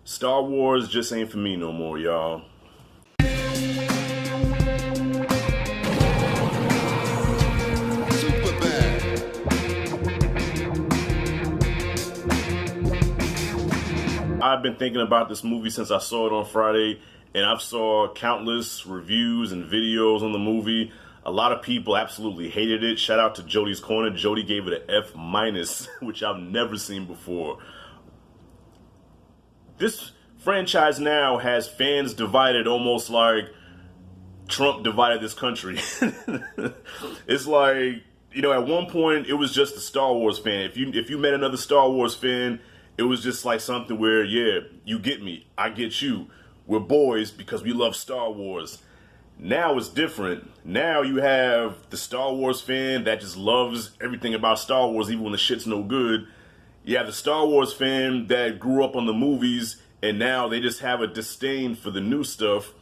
Star Wars just ain't for me no more, y'all. I've been thinking about this movie since I saw it on Friday, and I've saw countless reviews and videos on the movie. A lot of people absolutely hated it. Shout out to Jody's Corner. Jody gave it an F-, which I've never seen before. This franchise now has fans divided almost like Trump divided this country. It's like, you know, at one point it was just a Star Wars fan. If you met another Star Wars fan, it was just like something where, yeah, you get me, I get you. We're boys because we love Star Wars. Now it's different. Now you have the Star Wars fan that just loves everything about Star Wars, even when the shit's no good. You have the Star Wars fan that grew up on the movies, and now they just have a disdain for the new stuff.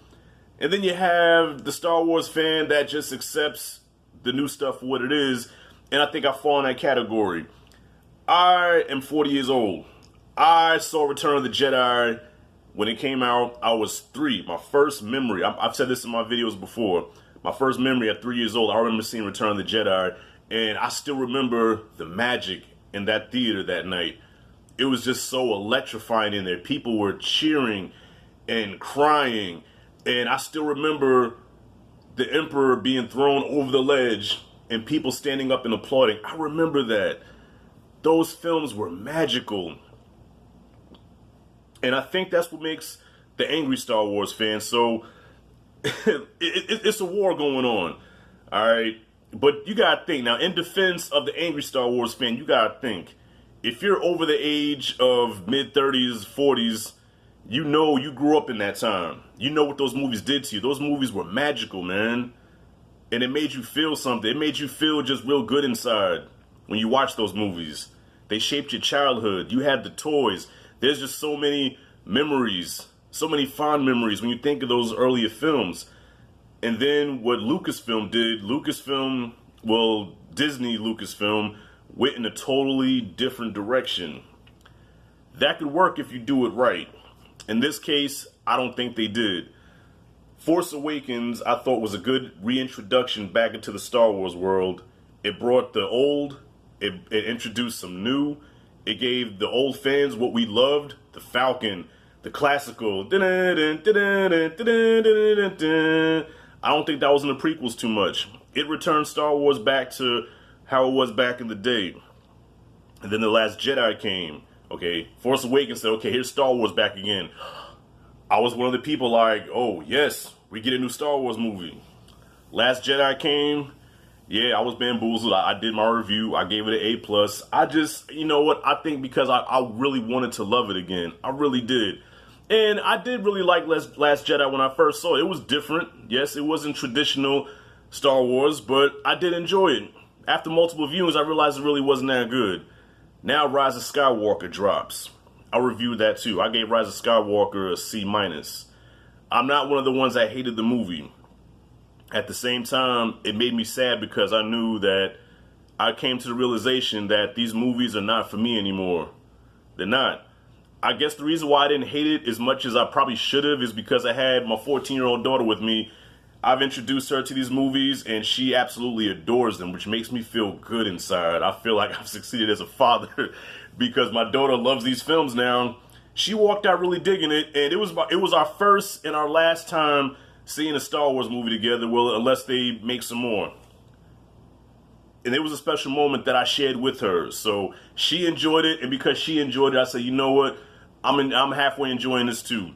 And then you have the Star Wars fan that just accepts the new stuff for what it is. And I think I fall in that category. I am 40 years old. I saw Return of the Jedi when it came out. I was 3. My first memory, I've said this in my videos before, my first memory at 3 years old, I remember seeing Return of the Jedi, and I still remember the magic in that theater that night. It was just so electrifying in there. People were cheering and crying, and I still remember the Emperor being thrown over the ledge and people standing up and applauding. I remember that. Those films were magical. And I think that's what makes the angry Star Wars fan. So it's a war going on. All right. But you got to think now, in defense of the angry Star Wars fan, you got to think if you're over the age of mid-30s, 40s, you know you grew up in that time. You know what those movies did to you. Those movies were magical, man. And it made you feel something. It made you feel just real good inside when you watched those movies. They shaped your childhood. You had the toys. There's just so many memories, so many fond memories when you think of those earlier films. And then what Lucasfilm did, Disney Lucasfilm went in a totally different direction. That could work if you do it right. In this case, I don't think they did. Force Awakens, I thought, was a good reintroduction back into the Star Wars world. It brought the old, it introduced some new. It gave the old fans what we loved, the Falcon, the classical. I don't think that was in the prequels too much. It returned Star Wars back to how it was back in the day. And then The Last Jedi came. Okay, Force Awakens said, okay, here's Star Wars back again. I was one of the people like, oh, yes, we get a new Star Wars movie. Last Jedi came. Yeah, I was bamboozled. I did my review. I gave it an A+. I just, you know what? I think because I really wanted to love it again. I really did. And I did really like Last Jedi when I first saw it. It was different. Yes, it wasn't traditional Star Wars, but I did enjoy it. After multiple viewings, I realized it really wasn't that good. Now Rise of Skywalker drops. I reviewed that too. I gave Rise of Skywalker a C-. I'm not one of the ones that hated the movie. At the same time, it made me sad because I knew that I came to the realization that these movies are not for me anymore. They're not. I guess the reason why I didn't hate it as much as I probably should have is because I had my 14-year-old daughter with me. I've introduced her to these movies and she absolutely adores them, which makes me feel good inside. I feel like I've succeeded as a father because my daughter loves these films now. She walked out really digging it, and it was our first and our last time seeing a Star Wars movie together, well, unless they make some more. And it was a special moment that I shared with her. So she enjoyed it, and because she enjoyed it, I said, you know what? I'm halfway enjoying this too.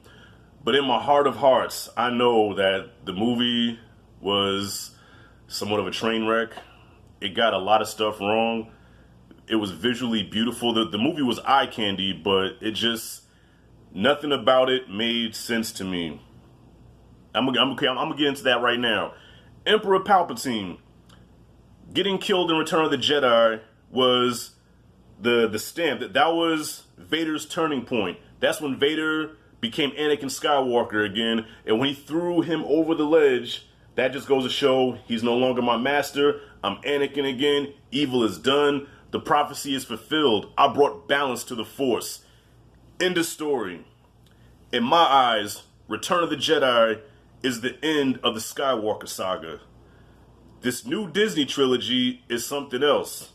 But in my heart of hearts, I know that the movie was somewhat of a train wreck. It got a lot of stuff wrong. It was visually beautiful. The movie was eye candy, but it just, nothing about it made sense to me. I'm gonna get into that right now. Emperor Palpatine getting killed in Return of the Jedi was the stamp. That was Vader's turning point. That's when Vader became Anakin Skywalker again. And when he threw him over the ledge, that just goes to show he's no longer my master. I'm Anakin again. Evil is done. The prophecy is fulfilled. I brought balance to the Force. End of story. in my eyes, Return of the Jedi is the end of the Skywalker saga. This new Disney trilogy is something else.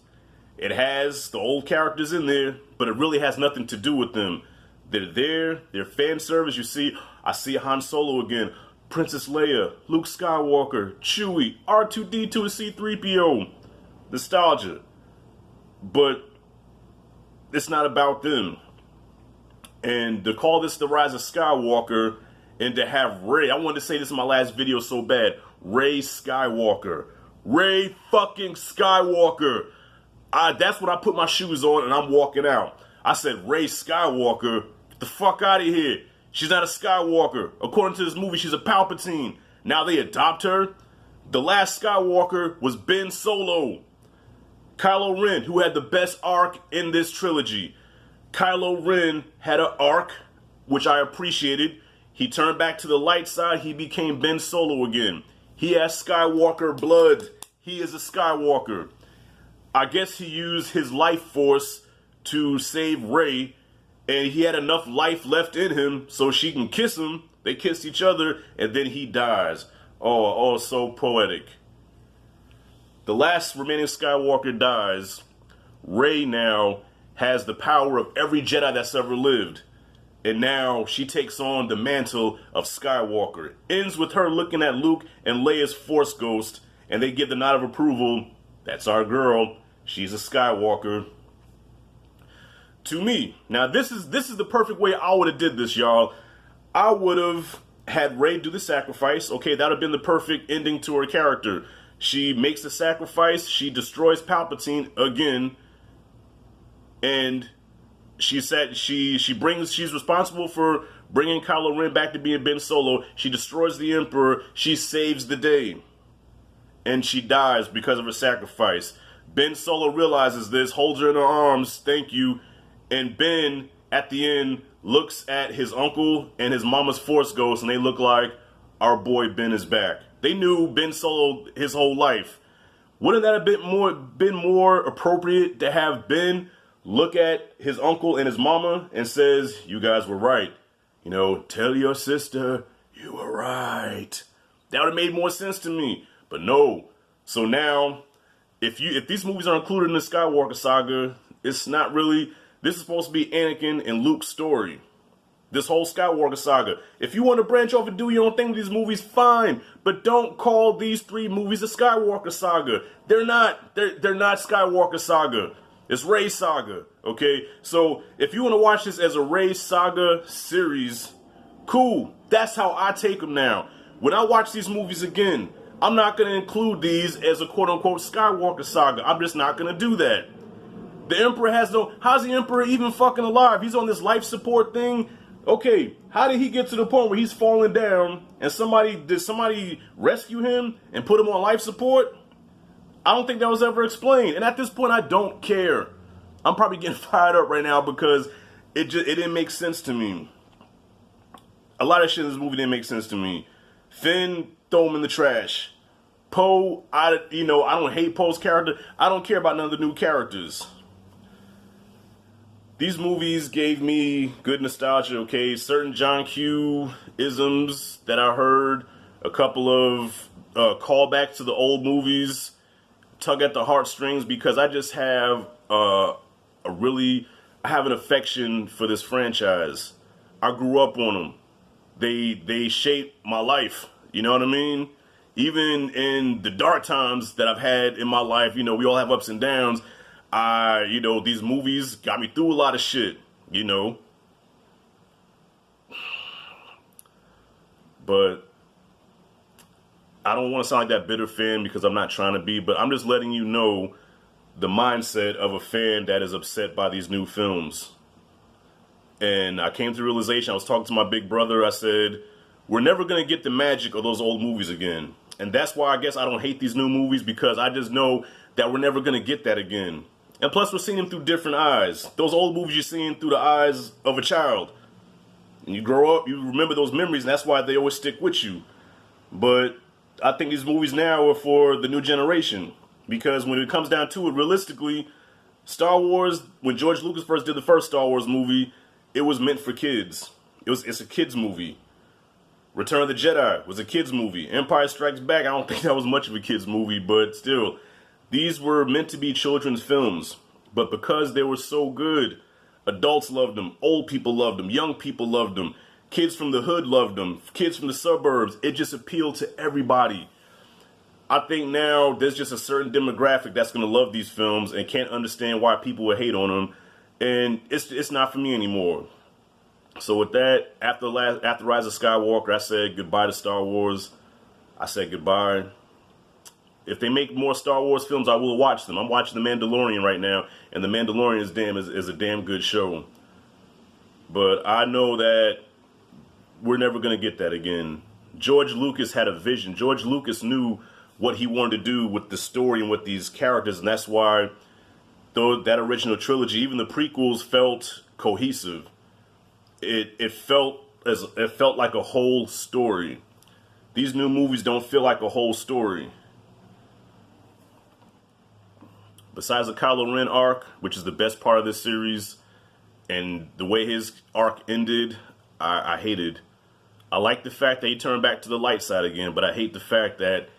It has the old characters in there, but it really has nothing to do with them. They're there, they're fan service. I see Han Solo again, Princess Leia, Luke Skywalker, Chewie, R2-D2 and C-3PO. Nostalgia. But it's not about them. And to call this The Rise of Skywalker and to have Rey, I wanted to say this in my last video so bad, Rey Skywalker. Rey fucking Skywalker. That's when I put my shoes on and I'm walking out. I said, Rey Skywalker, get the fuck out of here. She's not a Skywalker. According to this movie, she's a Palpatine. Now they adopt her. The last Skywalker was Ben Solo. Kylo Ren, who had the best arc in this trilogy. Kylo Ren had an arc, which I appreciated. He turned back to the light side. He became Ben Solo again. He has Skywalker blood. He is a Skywalker. I guess he used his life force to save Rey, and he had enough life left in him so she can kiss him. They kissed each other, and then he dies. Oh, so poetic. The last remaining Skywalker dies. Rey now has the power of every Jedi that's ever lived. And now she takes on the mantle of Skywalker. Ends with her looking at Luke and Leia's Force Ghost, and they give the nod of approval. That's our girl. She's a Skywalker. To me, now this is the perfect way I would have did this, y'all. I would have had Rey do the sacrifice. Okay, that would have been the perfect ending to her character. She makes the sacrifice. She destroys Palpatine again, and she said she's responsible for bringing Kylo Ren back to being Ben Solo. She destroys the Emperor. She saves the day, and she dies because of her sacrifice. Ben Solo realizes this, holds her in her arms, thank you, and Ben, at the end, looks at his uncle and his mama's Force Ghost, and they look like, our boy Ben is back. They knew Ben Solo his whole life. Wouldn't that have been more appropriate to have Ben look at his uncle and his mama and says, you guys were right. You know, tell your sister you were right. That would have made more sense to me. But no. So now, if these movies are included in the Skywalker saga, it's not really, this is supposed to be Anakin and Luke's story. This whole Skywalker saga. If you want to branch off and do your own thing with these movies, fine. But don't call these 3 movies the Skywalker saga. They're not Skywalker saga. It's Rey saga, okay? So if you want to watch this as a Rey saga series, cool. That's how I take them now. When I watch these movies again, I'm not going to include these as a quote-unquote Skywalker saga. I'm just not going to do that. The Emperor how's the Emperor even fucking alive? He's on this life support thing. Okay, how did he get to the point where he's falling down and did somebody rescue him and put him on life support? I don't think that was ever explained. And at this point, I don't care. I'm probably getting fired up right now because it didn't make sense to me. A lot of shit in this movie didn't make sense to me. Finn, throw him in the trash. Poe, I don't hate Poe's character. I don't care about none of the new characters. These movies gave me good nostalgia, okay? Certain John Q isms that I heard, a couple of callbacks to the old movies, tug at the heartstrings, because I just have I have an affection for this franchise. I grew up on them. They shaped my life, you know what I mean? Even in the dark times that I've had in my life, we all have ups and downs. These movies got me through a lot of shit, But I don't want to sound like that bitter fan because I'm not trying to be, but I'm just letting you know the mindset of a fan that is upset by these new films. And I came to the realization, I was talking to my big brother, I said, we're never going to get the magic of those old movies again. And that's why I guess I don't hate these new movies, because I just know that we're never going to get that again. And plus, we're seeing them through different eyes. Those old movies you're seeing through the eyes of a child. And you grow up, you remember those memories, and that's why they always stick with you. But I think these movies now are for the new generation. Because when it comes down to it, realistically, Star Wars, when George Lucas first did the first Star Wars movie, it was meant for kids. It's a kids movie. Return of the Jedi was a kids movie. Empire Strikes Back, I don't think that was much of a kids movie, but still, these were meant to be children's films. But because they were so good, adults loved them, old people loved them, young people loved them, kids from the hood loved them, kids from the suburbs. It just appealed to everybody. I think now there's just a certain demographic that's going to love these films and can't understand why people would hate on them. And it's not for me anymore. So with that, after Rise of Skywalker, I said goodbye to Star Wars. I said goodbye. If they make more Star Wars films, I will watch them. I'm watching The Mandalorian right now, and The Mandalorian is a damn good show. But I know that we're never going to get that again. George Lucas had a vision. George Lucas knew what he wanted to do with the story and with these characters, and that's why that original trilogy, even the prequels, felt cohesive. It felt like a whole story. These new movies don't feel like a whole story. Besides the Kylo Ren arc, which is the best part of this series, and the way his arc ended, I hated. I like the fact that he turned back to the light side again, but I hate the fact that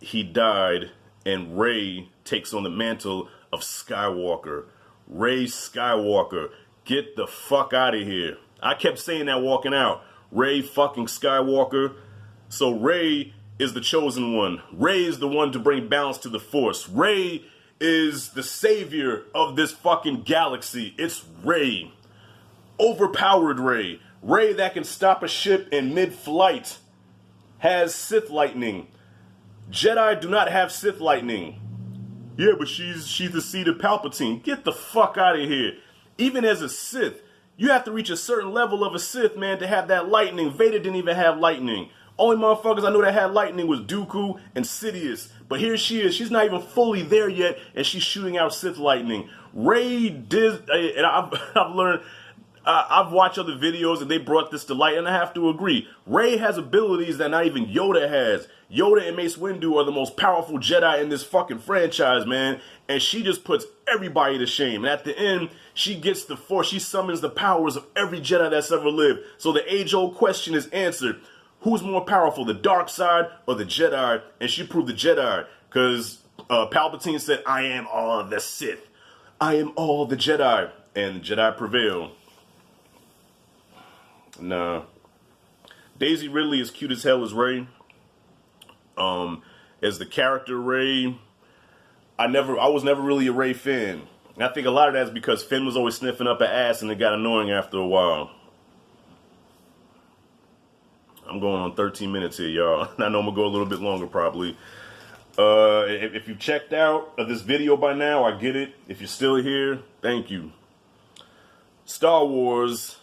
he died and Rey takes on the mantle of Skywalker. Rey Skywalker, get the fuck out of here. I kept saying that walking out. Rey fucking Skywalker. So Rey is the chosen one. Rey is the one to bring balance to the Force. Rey is the savior of this fucking galaxy. It's Rey. Overpowered Rey. Rey that can stop a ship in mid-flight. Has Sith lightning. Jedi do not have Sith lightning. Yeah, but she's the seed of Palpatine. Get the fuck out of here. Even as a Sith, you have to reach a certain level of a Sith, man, to have that lightning. Vader didn't even have lightning. Only motherfuckers I know that had lightning was Dooku and Sidious. But here she is. She's not even fully there yet, and she's shooting out Sith lightning. Rey did, and I've learned, I've watched other videos, and they brought this to light, and I have to agree. Rey has abilities that not even Yoda has. Yoda and Mace Windu are the most powerful Jedi in this fucking franchise, man. And she just puts everybody to shame. And at the end, she gets the Force. She summons the powers of every Jedi that's ever lived. So the age-old question is answered. Who's more powerful, the dark side or the Jedi? And she proved the Jedi. Because Palpatine said, I am all the Sith. I am all the Jedi. And the Jedi prevail. Nah. Daisy Ridley is cute as hell as Rey. As the character Rey, I was never really a Rey fan. And I think a lot of that is because Finn was always sniffing up her ass and it got annoying after a while. I'm going on 13 minutes here, y'all. I know I'm gonna go a little bit longer probably. If you checked out this video by now, I get it. If you're still here, thank you. Star Wars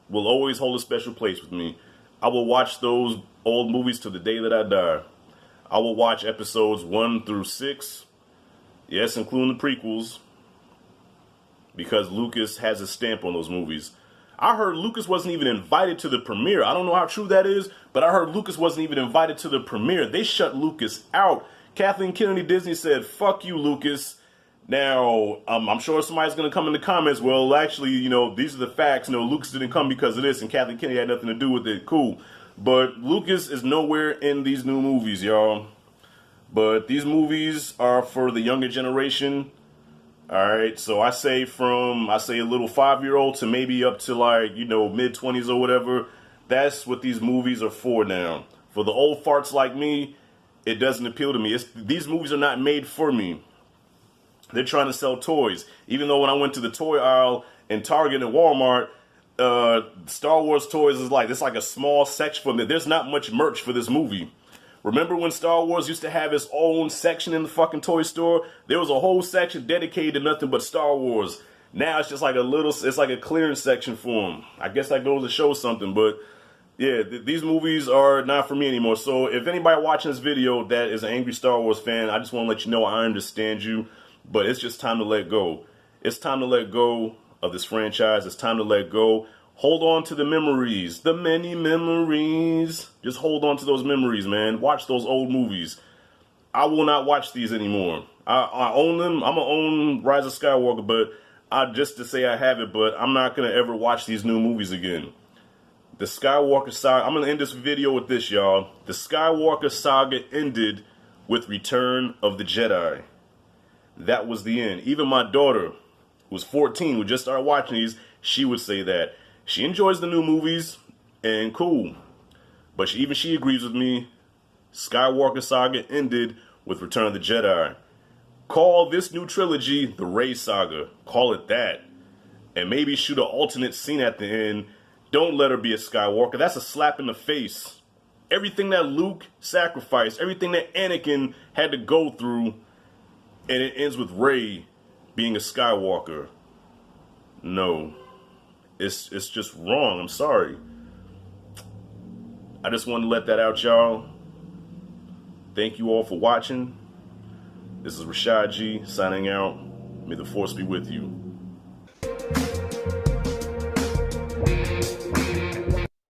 will always hold a special place with me. I will watch those old movies to the day that I die. I will watch episodes 1 through 6. Yes, including the prequels. Because Lucas has a stamp on those movies. I heard Lucas wasn't even invited to the premiere. I don't know how true that is, but I heard Lucas wasn't even invited to the premiere. They shut Lucas out. Kathleen Kennedy Disney said, fuck you, Lucas. Now, I'm sure somebody's going to come in the comments, well, actually, you know, these are the facts. You know, Lucas didn't come because of this, and Kathleen Kennedy had nothing to do with it. Cool. But Lucas is nowhere in these new movies, y'all. But these movies are for the younger generation. Alright, so I say a little 5-year-old to maybe up to like, you know, mid-20s or whatever. That's what these movies are for now. For the old farts like me, it doesn't appeal to me. These movies are not made for me. They're trying to sell toys. Even though when I went to the toy aisle in Target and Walmart, Star Wars toys is like, it's like a small section for me. There's not much merch for this movie. Remember when Star Wars used to have its own section in the fucking toy store? There was a whole section dedicated to nothing but Star Wars. Now it's just like it's like a clearance section for them. I guess that goes to show something, but yeah, these movies are not for me anymore. So if anybody watching this video that is an angry Star Wars fan, I just want to let you know I understand you, but it's just time to let go. It's time to let go of this franchise. It's time to let go. Hold on to the memories, the many memories. Just hold on to those memories, man. Watch those old movies. I will not watch these anymore. I own them. I'm going to own Rise of Skywalker, but just to say I have it, but I'm not going to ever watch these new movies again. The Skywalker saga, I'm going to end this video with this, y'all. The Skywalker saga ended with Return of the Jedi. That was the end. Even my daughter, who was 14, who just started watching these, she would say that. She enjoys the new movies, and cool. But she agrees with me. Skywalker saga ended with Return of the Jedi. Call this new trilogy the Rey saga. Call it that. And maybe shoot an alternate scene at the end. Don't let her be a Skywalker. That's a slap in the face. Everything that Luke sacrificed, everything that Anakin had to go through, and it ends with Rey being a Skywalker. No. It's just wrong. I'm sorry. I just wanted to let that out, y'all. Thank you all for watching. This is Rashad G signing out. May the Force be with you.